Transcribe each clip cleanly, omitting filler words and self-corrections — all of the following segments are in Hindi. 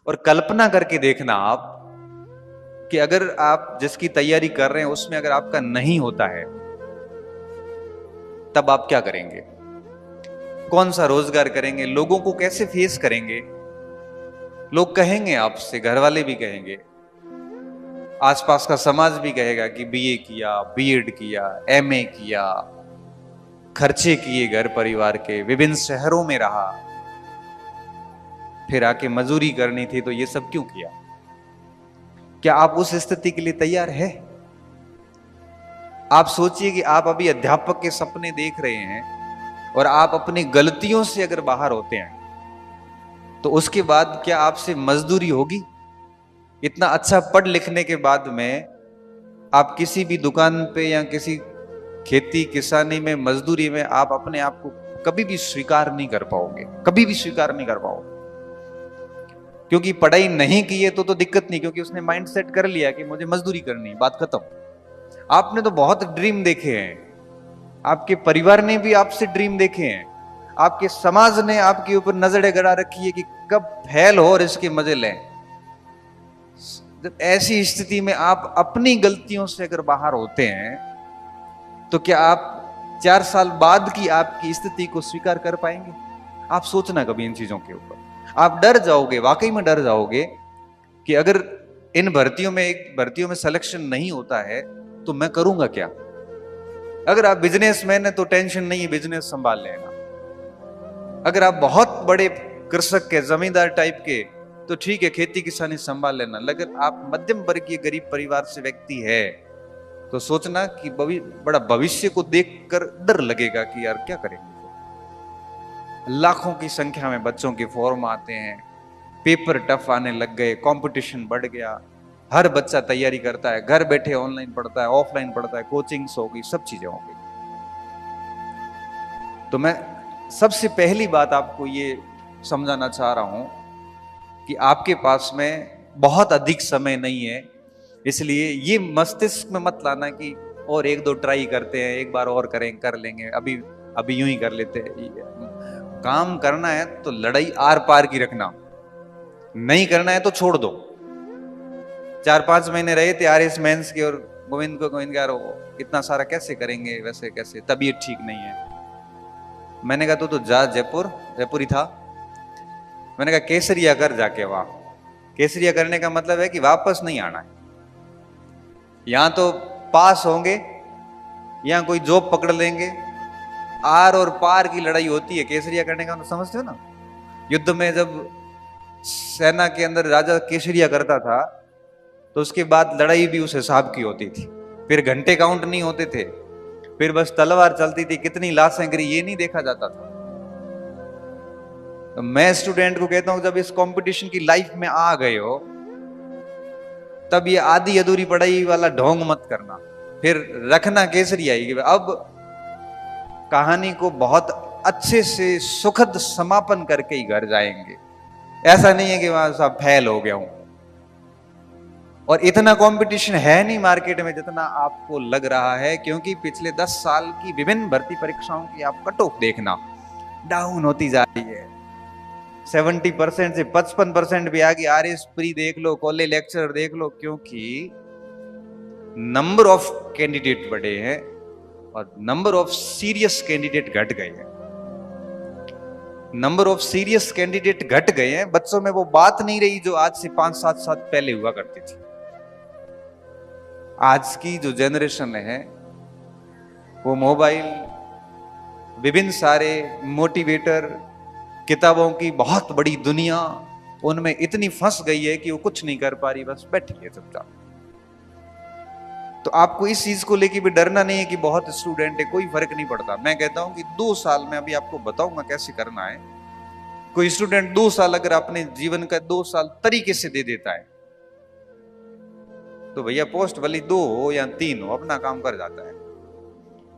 और कल्पना करके देखना आप कि अगर आप जिसकी तैयारी कर रहे हैं उसमें अगर आपका नहीं होता है, तब आप क्या करेंगे? कौन सा रोजगार करेंगे? लोगों को कैसे फेस करेंगे? लोग कहेंगे आपसे, घर वाले भी कहेंगे, आसपास का समाज भी कहेगा कि बीए किया, बीएड किया, एमए किया, खर्चे किए घर परिवार के, विभिन्न शहरों में रहा, फिर आके मजदूरी करनी थी, तो ये सब क्यों किया? क्या आप उस स्थिति के लिए तैयार है? आप सोचिए कि आप अभी अध्यापक के सपने देख रहे हैं और आप अपनी गलतियों से अगर बाहर होते हैं तो उसके बाद क्या आपसे मजदूरी होगी? इतना अच्छा पढ़ लिखने के बाद में आप किसी भी दुकान पे या किसी खेती किसानी में मजदूरी में आप अपने आप को कभी भी स्वीकार नहीं कर पाओगे, कभी भी स्वीकार नहीं कर पाओगे। क्योंकि पढ़ाई नहीं की है तो दिक्कत नहीं, क्योंकि उसने माइंड सेट कर लिया कि मुझे मजदूरी करनी है, बात खत्म। आपने तो बहुत ड्रीम देखे हैं, आपके परिवार ने भी आपसे ड्रीम देखे हैं, आपके समाज ने आपके ऊपर नजरें गड़ा रखी है कि कब फेल हो और इसके मजे लें। जब ऐसी स्थिति में आप अपनी गलतियों से अगर बाहर होते हैं तो क्या आप 4 साल बाद की आपकी स्थिति को स्वीकार कर पाएंगे? आप सोचना कभी इन चीजों के ऊपर। आप डर जाओगे, वाकई में डर जाओगे कि अगर इन भर्तियों में सिलेक्शन नहीं होता है तो मैं करूंगा क्या? अगर आप बिजनेसमैन है तो टेंशन नहीं है, बिजनेस संभाल लेना। अगर आप बहुत बड़े कृषक के, जमींदार टाइप के, तो ठीक है, खेती किसानी संभाल लेना। लेकिन आप मध्यम वर्गीय गरीब परिवार से व्यक्ति है तो सोचना कि बड़ा भविष्य को देखकर डर लगेगा कि यार क्या करेंगे। लाखों की संख्या में बच्चों के फॉर्म आते हैं, पेपर टफ आने लग गए, कंपटीशन बढ़ गया, हर बच्चा तैयारी करता है, घर बैठे ऑनलाइन पढ़ता है, ऑफलाइन पढ़ता है, कोचिंग्स हो गई, सब चीजें हो गई। तो मैं सबसे पहली बात आपको ये समझाना चाह रहा हूं कि आपके पास में बहुत अधिक समय नहीं है, इसलिए ये मस्तिष्क में मत लाना कि और एक दो ट्राई करते हैं, एक बार और करें, कर लेंगे, अभी यूं ही कर लेते हैं। काम करना है तो लड़ाई आर पार की रखना, नहीं करना है तो छोड़ दो। 4-5 महीने रहे थे आरएस मेंस के और गोविंद यार इतना सारा कैसे करेंगे, वैसे कैसे, तबीयत ठीक नहीं है। मैंने कहा तो जा जयपुर ही था। मैंने कहा केसरिया कर जाके वहां। केसरिया करने का मतलब है कि वापस नहीं आना है। यहां तो पास होंगे, यहां कोई जॉब पकड़ लेंगे, आर और पार की लड़ाई होती है। केसरिया करने का मतलब समझते हो ना? युद्ध में जब सेना के अंदर राजा केसरिया करता था तो उसके बाद लड़ाई भी उस हिसाब की होती थी। फिर घंटे काउंट नहीं होते थे, फिर बस तलवार चलती थी, कितनी लाशें गिरी ये नहीं देखा जाता था। तो मैं स्टूडेंट को कहता हूं जब इस कंपटीशन की लाइफ में आ गए हो तब ये आधी अधूरी पढ़ाई वाला ढोंग मत करना, फिर रखना केसरिया ही। अब कहानी को बहुत अच्छे से सुखद समापन करके ही घर जाएंगे। ऐसा नहीं है कि वहां सब फेल हो गया हूं। और इतना कंपटीशन है नहीं मार्केट में जितना आपको लग रहा है, क्योंकि पिछले 10 साल की विभिन्न भर्ती परीक्षाओं की आप कट ऑफ देखना, डाउन होती जा रही है। 70% से 55% भी आ गई। आरएस प्री देख लो, कॉलेज लेक्चर देख लो, क्योंकि नंबर ऑफ कैंडिडेट बढ़े हैं और नंबर ऑफ सीरियस कैंडिडेट घट गए हैं। नंबर ऑफ सीरियस कैंडिडेट घट गए हैं, बच्चों में वो बात नहीं रही जो आज से 5-7 साल पहले हुआ करती थी। आज की जो जनरेशन है वो मोबाइल, विभिन्न सारे मोटिवेटर, किताबों की बहुत बड़ी दुनिया, उनमें इतनी फंस गई है कि वो कुछ नहीं कर पा रही, बस बैठी है चुपचाप। तो आपको इस चीज को लेकर भी डरना नहीं है कि बहुत स्टूडेंट है, कोई फर्क नहीं पड़ता। मैं कहता हूं कि 2 साल में, अभी आपको बताऊंगा कैसे करना है। कोई स्टूडेंट 2 साल अगर अपने जीवन का 2 साल तरीके से दे देता है तो भैया पोस्ट भले 2 हो या 3 हो, अपना काम कर जाता है।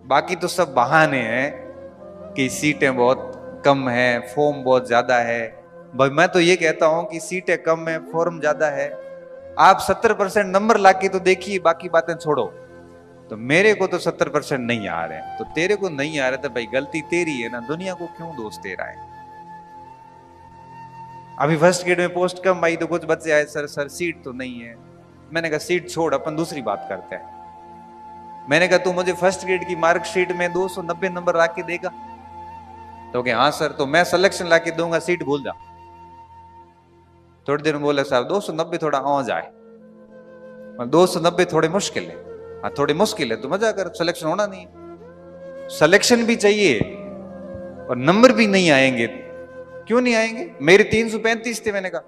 बाकी तो सब बहाने हैं कि सीटें बहुत कम है, फॉर्म बहुत ज्यादा है। भाई मैं तो ये कहता हूं कि सीटें कम है, फॉर्म ज्यादा है, आप 70% नंबर लाके तो देखिए, बाकी बातें छोड़ो। तो मेरे को तो 70% नहीं आ रहे हैं, तो तेरे को नहीं आ रहे तो भाई गलती तेरी है ना, दुनिया को क्यों दोष दे रहा है? अभी फर्स्ट ग्रेड में पोस्ट कम आई तो कुछ बच्चे आए, सर सर सीट तो नहीं है। मैंने कहा सीट छोड़, अपन दूसरी बात करते हैं। मैंने कहा तू मुझे फर्स्ट ग्रेड की मार्कशीट में 290 नंबर ला के देगा? तो कहे हाँ सर। तो मैं सिलेक्शन ला के दूंगा, सीट भूल जा। थोड़ी देर में बोला साहब 290 थोड़ा आ जाए, 290 थोड़े मुश्किल है। हाँ थोड़ी मुश्किल है तो मजा कर, सिलेक्शन होना नहीं है। सिलेक्शन भी चाहिए और नंबर भी नहीं आएंगे। क्यों नहीं आएंगे? मेरे 335 थे। मैंने कहा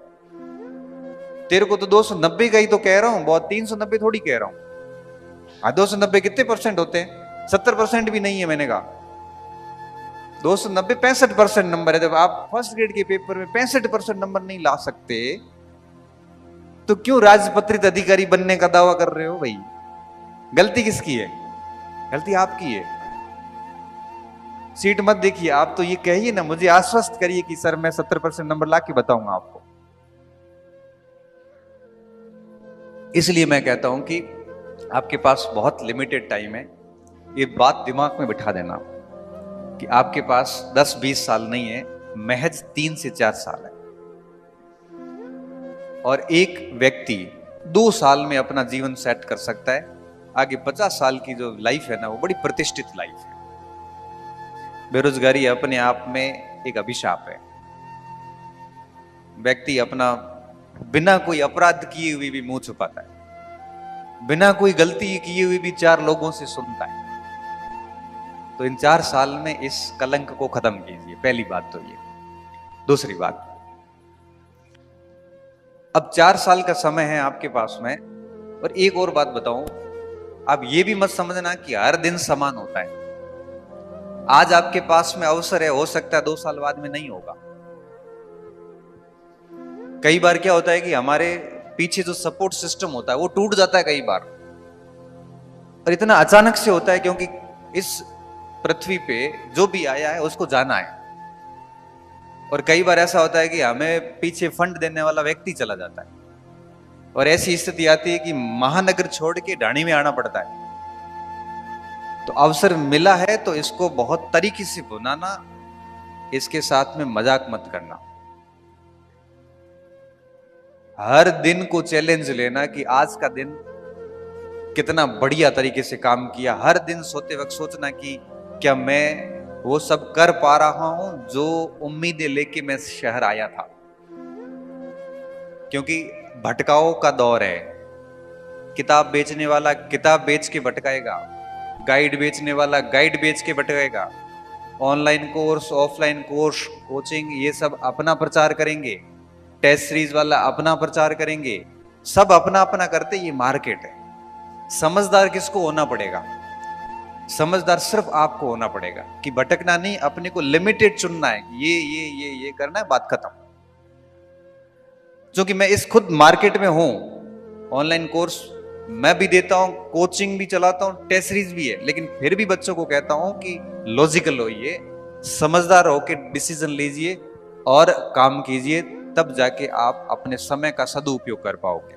तेरे को तो 290 का ही तो कह रहा हूं, बहुत 390 थोड़ी कह रहा हूं। हाँ 290 कितने परसेंट होते हैं? 70% भी नहीं है। मैंने कहा 290 65% नंबर है। जब आप फर्स्ट ग्रेड के पेपर में 65% नंबर नहीं ला सकते तो क्यों राजपत्रित अधिकारी बनने का दावा कर रहे हो भाई? गलती किसकी है? गलती आपकी है। सीट मत देखिए, आप तो ये कहिए ना, मुझे आश्वस्त करिए कि सर मैं 70% नंबर ला के बताऊंगा आपको। इसलिए मैं कहता हूं कि आपके पास बहुत लिमिटेड टाइम है। ये बात दिमाग में बिठा देना कि आपके पास 10-20 साल नहीं है, महज 3 से 4 साल है। और एक व्यक्ति 2 साल में अपना जीवन सेट कर सकता है। आगे 50 साल की जो लाइफ है ना, वो बड़ी प्रतिष्ठित लाइफ है। बेरोजगारी अपने आप में एक अभिशाप है। व्यक्ति अपना बिना कोई अपराध किए हुए भी मुंह छुपाता है, बिना कोई गलती किए हुए भी 4 लोगों से सुनता है। तो इन 4 साल में इस कलंक को खत्म कीजिए, पहली बात तो ये। दूसरी बात, अब 4 साल का समय है आपके पास में। और एक और बात बताऊं, आप ये भी मत समझना कि हर दिन समान होता है। आज आपके पास में अवसर है, हो सकता है 2 साल बाद में नहीं होगा। कई बार क्या होता है कि हमारे पीछे जो सपोर्ट सिस्टम होता है वो टूट जाता है कई बार, और इतना अचानक से होता है क्योंकि इस पृथ्वी पे जो भी आया है उसको जाना है। और कई बार ऐसा होता है कि हमें पीछे फंड देने वाला व्यक्ति चला जाता है, और ऐसी स्थिति आती है कि महानगर छोड़ के ढाणी में आना पड़ता है। तो अवसर मिला है तो इसको बहुत तरीके से भुनाना, इसके साथ में मजाक मत करना। हर दिन को चैलेंज लेना कि आज का दिन कितना बढ़िया तरीके से काम किया। हर दिन सोते वक्त सोचना कि क्या मैं वो सब कर पा रहा हूं जो उम्मीदें लेके मैं शहर आया था। क्योंकि भटकाओ का दौर है। किताब बेचने वाला किताब बेच के भटकाएगा, गाइड बेचने वाला गाइड बेच के भटकाएगा, online course, offline course, coaching, ये सब अपना प्रचार करेंगे, टेस्ट सीरीज वाला अपना प्रचार करेंगे, सब अपना अपना करते। ये मार्केट है। समझदार किसको होना पड़ेगा? समझदार सिर्फ आपको होना पड़ेगा कि भटकना नहीं, अपने को लिमिटेड चुनना है। ये करना है, बात खत्म। क्योंकि मैं इस खुद मार्केट में हूं, ऑनलाइन कोर्स मैं भी देता हूं, कोचिंग भी चलाता हूं, टेस्ट सीरीज भी है, लेकिन फिर भी बच्चों को कहता हूं कि लॉजिकल होइए, समझदार होकर डिसीजन लीजिए और काम कीजिए, तब जाके आप अपने समय का सदुपयोग कर पाओगे।